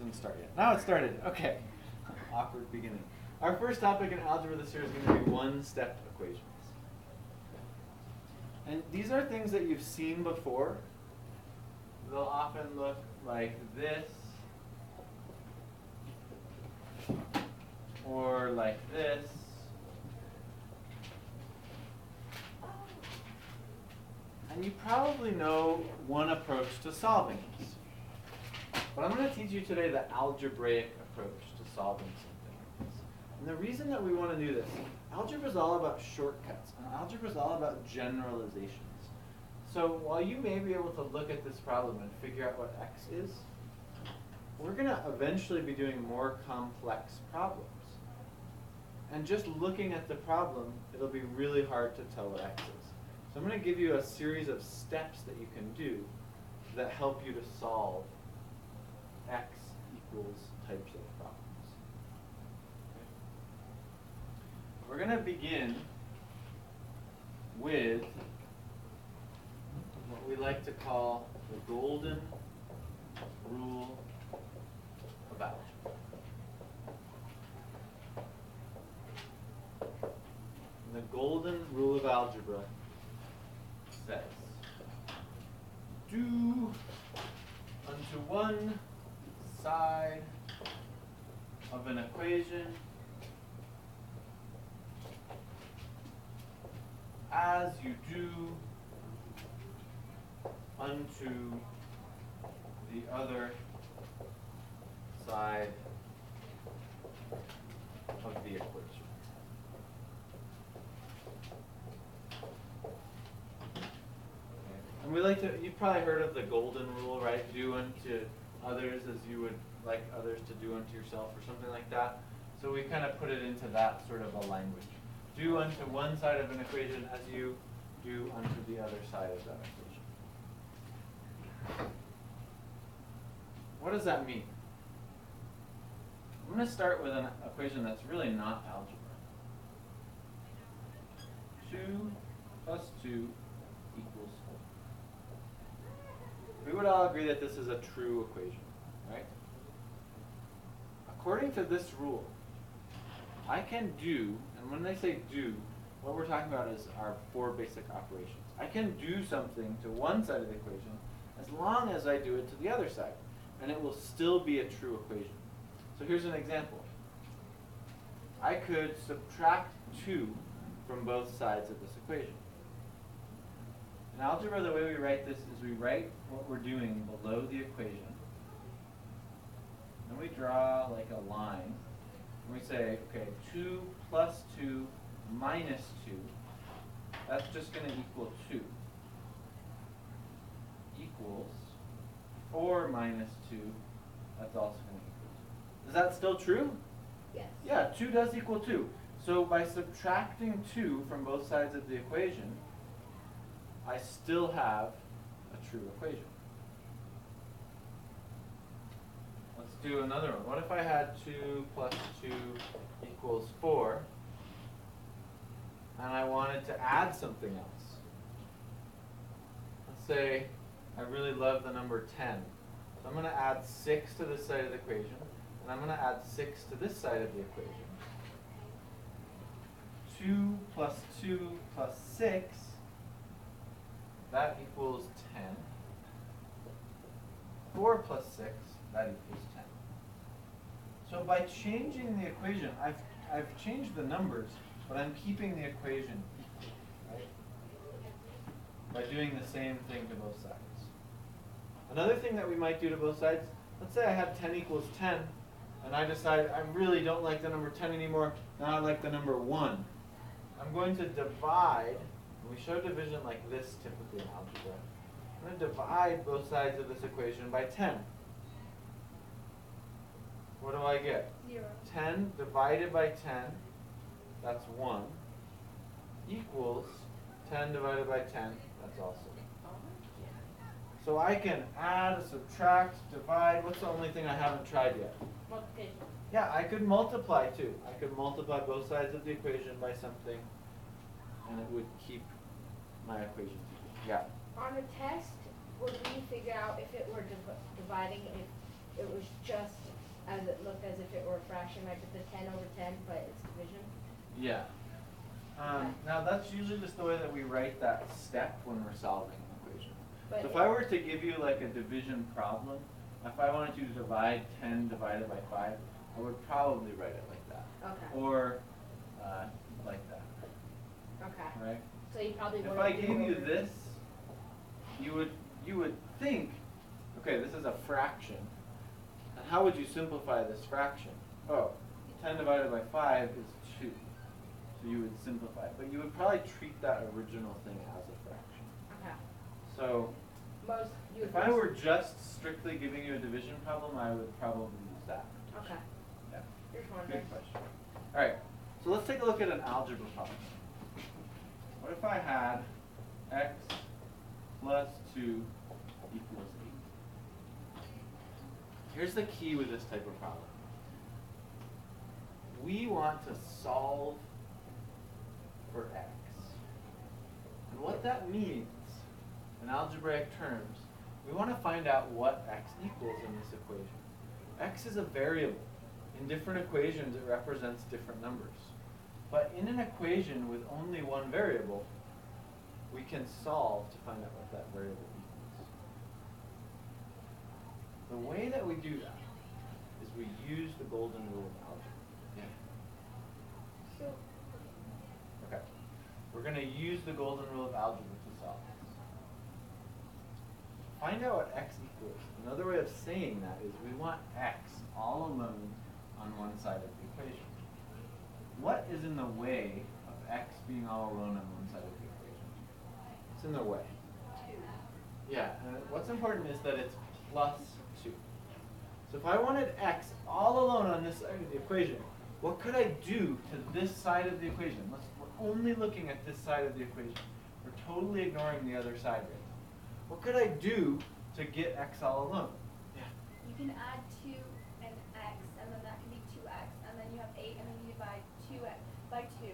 didn't start yet. Now it started. Okay. Awkward beginning. Our first topic in algebra this year is going to be one-step equations. And these are things that you've seen before. They'll often look like this, or like this. And you probably know one approach to solving this. But I'm going to teach you today the algebraic approach to solving something like this. And the reason that we want to do this, algebra is all about shortcuts, and algebra is all about generalizations. So while you may be able to look at this problem and figure out what x is, we're going to eventually be doing more complex problems. And just looking at the problem, it'll be really hard to tell what x is. So I'm going to give you a series of steps that you can do that help you to solve x equals types of problems. Okay. We're going to begin with what we like to call the golden rule of algebra. And the golden rule of algebra says, do unto one side of an equation as you do unto the other side of the equation. And we like to, you've probably heard of the golden rule, right? Do unto others as you would like others to do unto yourself, or something like that. So we kind of put it into that sort of a language. Do unto one side of an equation as you do unto the other side of that equation. What does that mean? I'm going to start with an equation that's really not algebra. 2 plus 2 equals 4. We would all agree that this is a true equation, right? According to this rule, I can do, and when they say do, what we're talking about is our 4 basic operations. I can do something to one side of the equation as long as I do it to the other side, and it will still be a true equation. So here's an example. I could subtract 2 from both sides of this equation. In algebra, the way we write this is we write what we're doing below the equation. Then we draw like a line. And we say, okay, 2 plus 2 minus 2, that's just going to equal 2. Equals 4 minus 2, that's also going to equal 2. Is that still true? Yes. Yeah, 2 does equal 2. So by subtracting 2 from both sides of the equation, I still have a true equation. Let's do another one. What if I had 2 plus 2 equals 4, and I wanted to add something else? Let's say I really love the number 10. So I'm going to add 6 to this side of the equation, and I'm going to add 6 to this side of the equation. 2 plus 2 plus 6, that equals 10. 4 plus 6, that equals 10. So by changing the equation, I've changed the numbers, but I'm keeping the equation equal, right? By doing the same thing to both sides. Another thing that we might do to both sides, let's say I have 10 equals 10, and I decide I really don't like the number 10 anymore, now I like the number 1. I'm going to divide, and we show division like this typically in algebra. I'm going to divide both sides of this equation by 10. What do I get? 0. 10 divided by 10, that's 1, equals 10 divided by 10, that's also 1. So I can add, subtract, divide. What's the only thing I haven't tried yet? Multiplication. Yeah, I could multiply too. I could multiply both sides of the equation by something, and it would keep my equation equal. Yeah. On a test, would we figure out if it were dividing if it was just as it look as if it were a fraction, right? But the 10 over 10, but it's division. Yeah. Now that's usually just the way that we write that step when we're solving an equation. But So if I were to give you like a division problem, if I wanted you to divide 10 divided by 5, I would probably write it like that. Okay. Or like that. Okay. Right? So you probably If want I to gave you this, you would think, okay, this is a fraction. And how would you simplify this fraction? Oh, 10 divided by 5 is 2. So you would simplify it. But you would probably treat that original thing as a fraction. Okay. So if I were just strictly giving you a division problem, I would probably use that. Okay. Yeah. Here's one. Good question. All right. So let's take a look at an algebra problem. What if I had x plus 2 equals 8? Here's the key with this type of problem. We want to solve for x. And what that means, in algebraic terms, we want to find out what x equals in this equation. X is a variable. In different equations, it represents different numbers. But in an equation with only one variable, we can solve to find out what that variable equals. The way that we do that is we use the golden rule of algebra. So Okay. We're going to use the golden rule of algebra to solve this. Find out what x equals. Another way of saying that is we want x all alone on one side of the equation. What is in the way of x being all alone on one side of the equation? It's in the way. 2. Yeah, and what's important is that it's plus 2. So if I wanted x all alone on this side of the equation, what could I do to this side of the equation? We're only looking at this side of the equation. We're totally ignoring the other side right now. What could I do to get x all alone? Yeah. You can add 2 and x, and then that can be 2x, and then you have 8, and then you divide 2 by 2,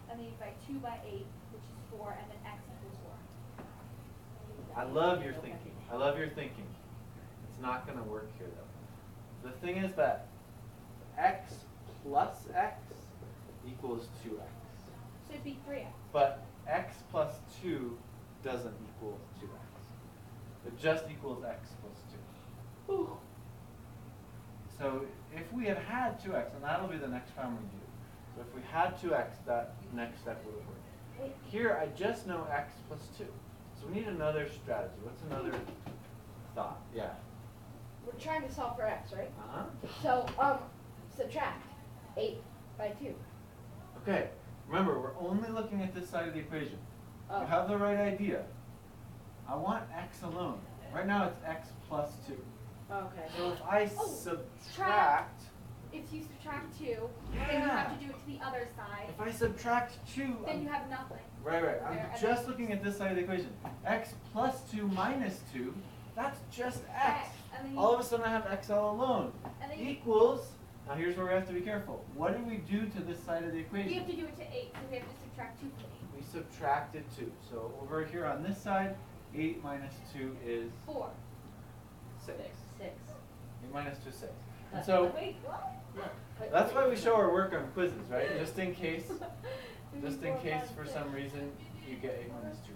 and then you divide 2 by 8, which is 4, and then x equals 4. I love your thinking. I love your thinking. It's not going to work here though. The thing is that x plus x equals 2x. So it'd be 3x. But x plus 2 doesn't equal 2x. It just equals x plus 2. Whew. So if we had had 2x, and that'll be the next time we do. So if we had 2x, that next step would have worked. Here, I just know x plus 2. So we need another strategy. What's another thought? Yeah. we're trying to solve for x, right? Uh-huh. So subtract 8 by 2. Okay. Remember, we're only looking at this side of the equation. Oh. You have the right idea. I want x alone. Right now it's x plus 2. Okay. So if I subtract, If you subtract 2, then you have to do it to the other side. if I subtract 2, Then you have nothing. right. There, I'm and just then- looking at this side of the equation. X plus 2 minus 2, that's just x. And then you, All of a sudden I have x all alone. and then you Equals, now here's where we have to be careful. What do we do to this side of the equation? have to do it to 8, so we have to subtract 2 from 8. We subtracted 2. So over here on this side, 8 minus 2 is 4. 6. 6. 8 minus 2 is 6. And so Wait, what? that's why we show our work on quizzes, right? Just in case, just in 4, case 5, for 6. some reason you get 8 minus 2.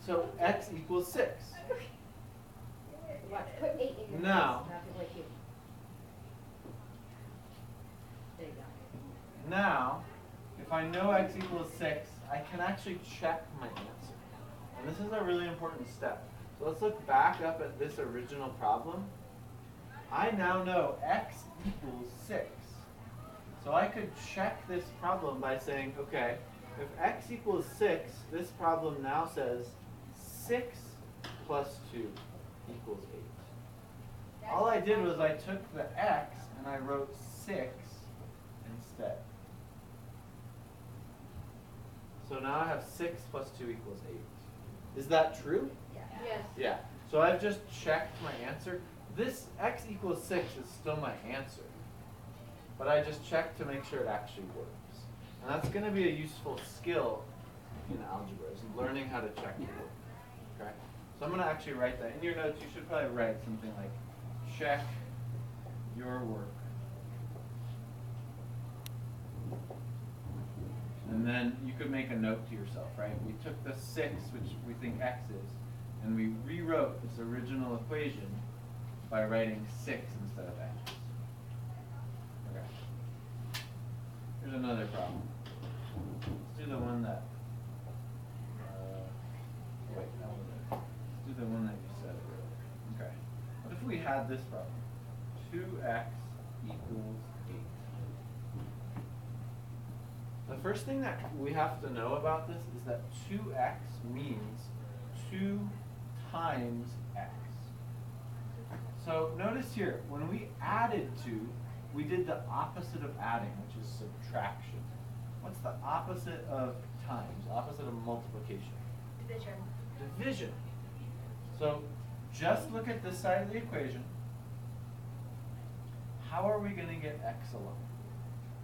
So x equals 6. Watch, put 8 in your Now. place, not like you. There you go. Now, if I know x equals 6, I can actually check my answer. And this is a really important step. So let's look back up at this original problem. I now know x equals 6. So I could check this problem by saying, okay, if x equals 6, this problem now says 6 plus 2 equals 8. All I did was I took the x and I wrote 6 instead. So now I have 6 plus 2 equals 8. Is that true? Yes. Yeah. So I've just checked my answer. This x equals 6 is still my answer. But I just checked to make sure it actually works. And that's going to be a useful skill in algebra, is learning how to check your work. Okay? So I'm going to actually write that. In your notes, you should probably write something like, check your work. And then you could make a note to yourself, right? We took the 6, which we think x is, and we rewrote this original equation by writing 6 instead of x. Okay. Here's another problem. Let's do the one that, wait, that was it. Let's do the one that you said earlier. Okay. What if we had this problem? 2x equals 8. The first thing that we have to know about this is that 2x means 2 times x. So notice here, when we added 2, we did the opposite of adding, which is subtraction. What's the opposite of times? Opposite of multiplication? Division. Division. So just look at this side of the equation. How are we going to get x alone?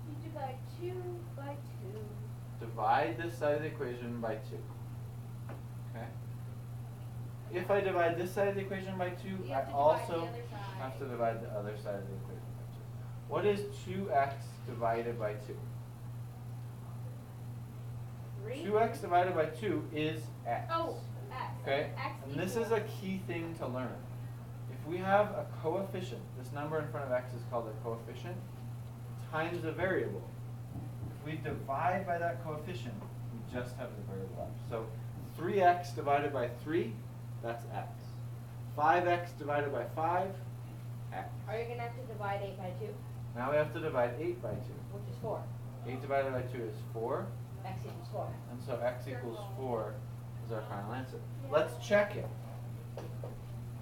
You divide 2 by 2. Divide this side of the equation by 2. Okay? If I divide this side of the equation by 2, You I have to divide also the other side. have to divide the other side of the equation by 2. What is 2x divided by 2? 3? 2x divided by 2 is x. Oh, x. Okay? X And this is equals- a key thing to learn. If we have a coefficient, this number in front of x is called a coefficient, times a variable. If we divide by that coefficient, we just have the variable left. So 3x divided by 3, that's x. 5x divided by 5, x. Are you gonna have to divide 8 by 2, Now we have to divide 8 by 2. which is 4? 8 divided by 2 is 4, X equals 4. and so x equals 4 is our final answer. Let's check it.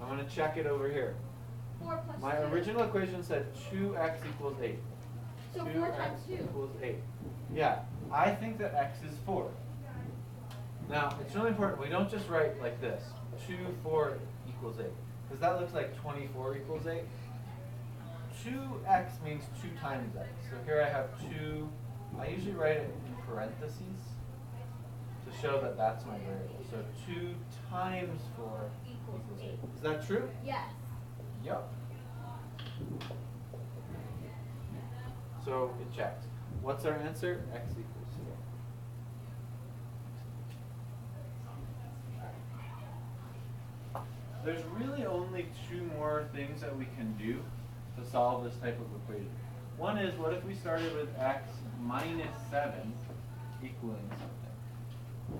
I'm going to check it over here. 4 plus My 2. original equation said 2x equals 8. So 4 2x times 2. equals 8. Yeah, I think that x is 4. Now, it's really important, we don't just write like this, 2, 4 equals 8. Because that looks like 24 equals 8. 2x means 2 times x. So here I have 2, I usually write it in parentheses to show that that's my variable. So 2 times 4 Equals 8. Is that true? Yes. Yup. So it checked. What's our answer? X equals 4. There's really only 2 more things that we can do to solve this type of equation. One is, what if we started with x minus 7 equaling something?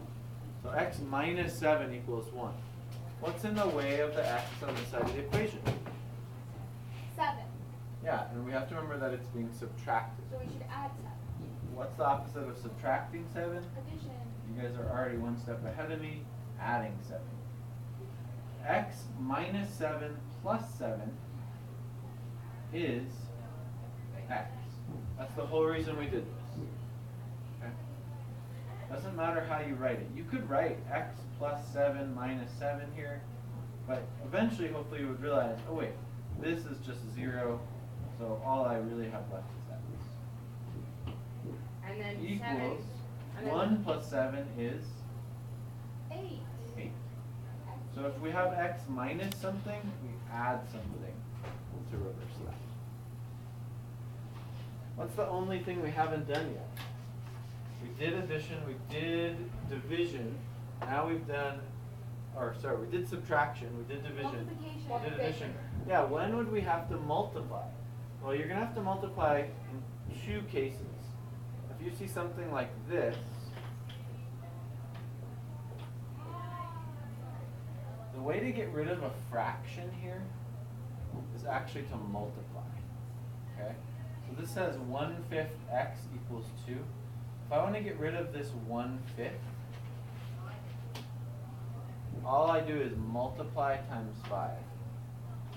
So x minus 7 equals 1. What's in the way of the x on the side of the equation? 7. Yeah, and we have to remember that it's being subtracted. So we should add 7. What's the opposite of subtracting 7? Addition. You guys are already one step ahead of me. Adding 7. X minus 7 plus 7 is x. That's the whole reason we did this. Okay? Doesn't matter how you write it. You could write x plus 7 minus 7 here, but eventually, hopefully, you would realize, oh wait, this is just 0, so all I really have left is x. And then 7. Equals and then 1 plus 7 is 8. 8. So if we have x minus something, we add something to reverse that. What's the only thing we haven't done yet? We did addition, we did division, now we've done, we did subtraction, we did division, Multiplication. we did addition. Yeah, when would we have to multiply? Well, you're going to have to multiply in 2 cases. If you see something like this, the way to get rid of a fraction here is actually to multiply. Okay? So this says 1/5 x equals 2. If I want to get rid of this 1/5, all I do is multiply times 5.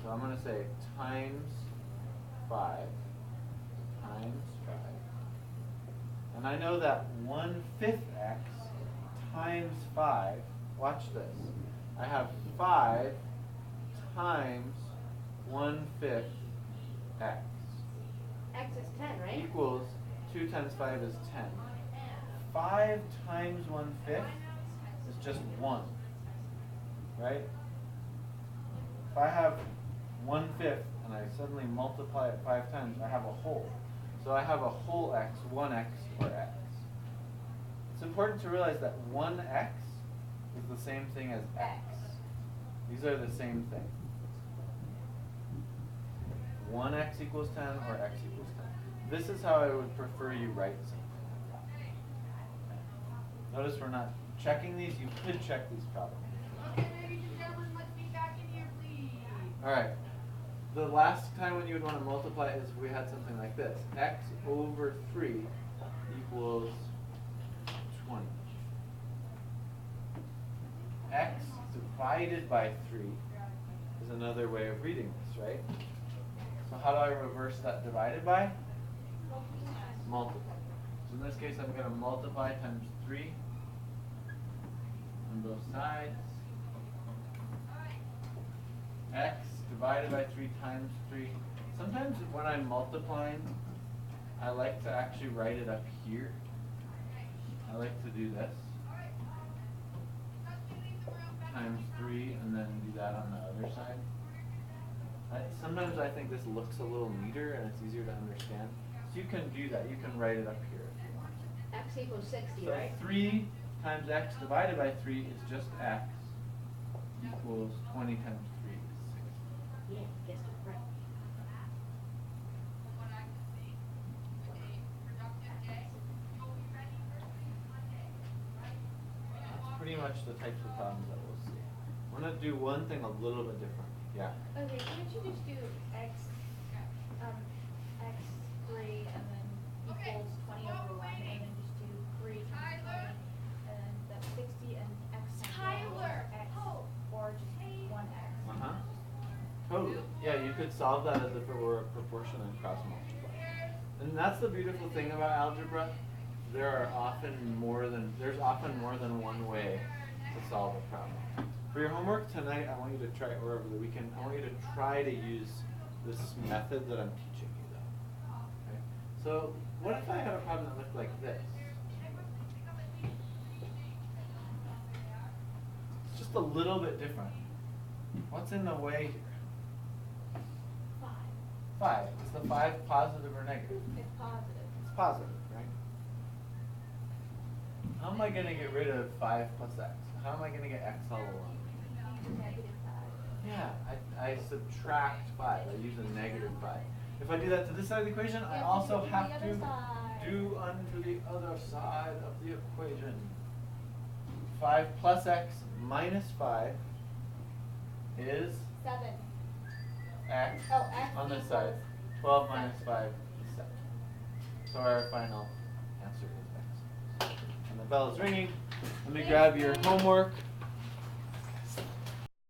So I'm going to say times 5 times 5. And I know that 1/5 x times 5, watch this. I have 5 times 1/5 x X is 10, right? equals 2 times 5 is 10. 5 times 1/5 is just 1, right? If I have 1/5 and I suddenly multiply it 5 times, I have a whole. So I have a whole x, 1x, or x. It's important to realize that 1x is the same thing as x. These are the same thing. 1x equals 10 or x equals 10. This is how I would prefer you write something like that. Notice we're not checking these. You could check these problems. Okay, ladies and gentlemen, let's be back in here, please. All right. The last time when you would want to multiply is if we had something like this. X over 3 equals 20. X divided by 3 is another way of reading this, right? So how do I reverse that divided by? Multiply. So in this case, I'm going to multiply times 3 on both sides. X divided by 3 times 3. Sometimes when I'm multiplying, I like to actually write it up here. I like to do this. Times 3 and then do that on the other side. Sometimes I think this looks a little neater and it's easier to understand. So you can do that. You can write it up here if you want. X equals 60, So right? 3 times x divided by 3 is just x equals 20 times 3 is 60. Yeah, guess it right. That's pretty much the types of problems that we'll see. I'm going to do one thing a little bit different. Yeah. Okay, can't you just do x, x3 and then equals 20 over 1 and then just do 3 times 20 and then that's 60 and x times 1 Tyler, x or just 1x. Uh-huh. Totally. Yeah, you could solve that as if it were a proportion and cross multiply. And that's the beautiful thing about algebra. There's often more than one way to solve a problem. For your homework tonight, I want you to try, or over the weekend, I want you to try to use this method that I'm teaching you though. Okay? So what if I had a problem that looked like this? It's just a little bit different. What's in the way here? 5. 5. Is the 5 positive or negative? It's positive. It's positive, right? How am I going to get rid of 5 plus x? How am I going to get x all alone? Negative 5. Yeah, I subtract 5. I use a negative 5. If I do that to this side of the equation, I also have to do unto the other side of the equation. 5 plus x minus 5 is 7. x Oh, x on this equals side. 12 minus 5 is 7. So our final answer is x. And the bell is ringing. Let me grab your homework.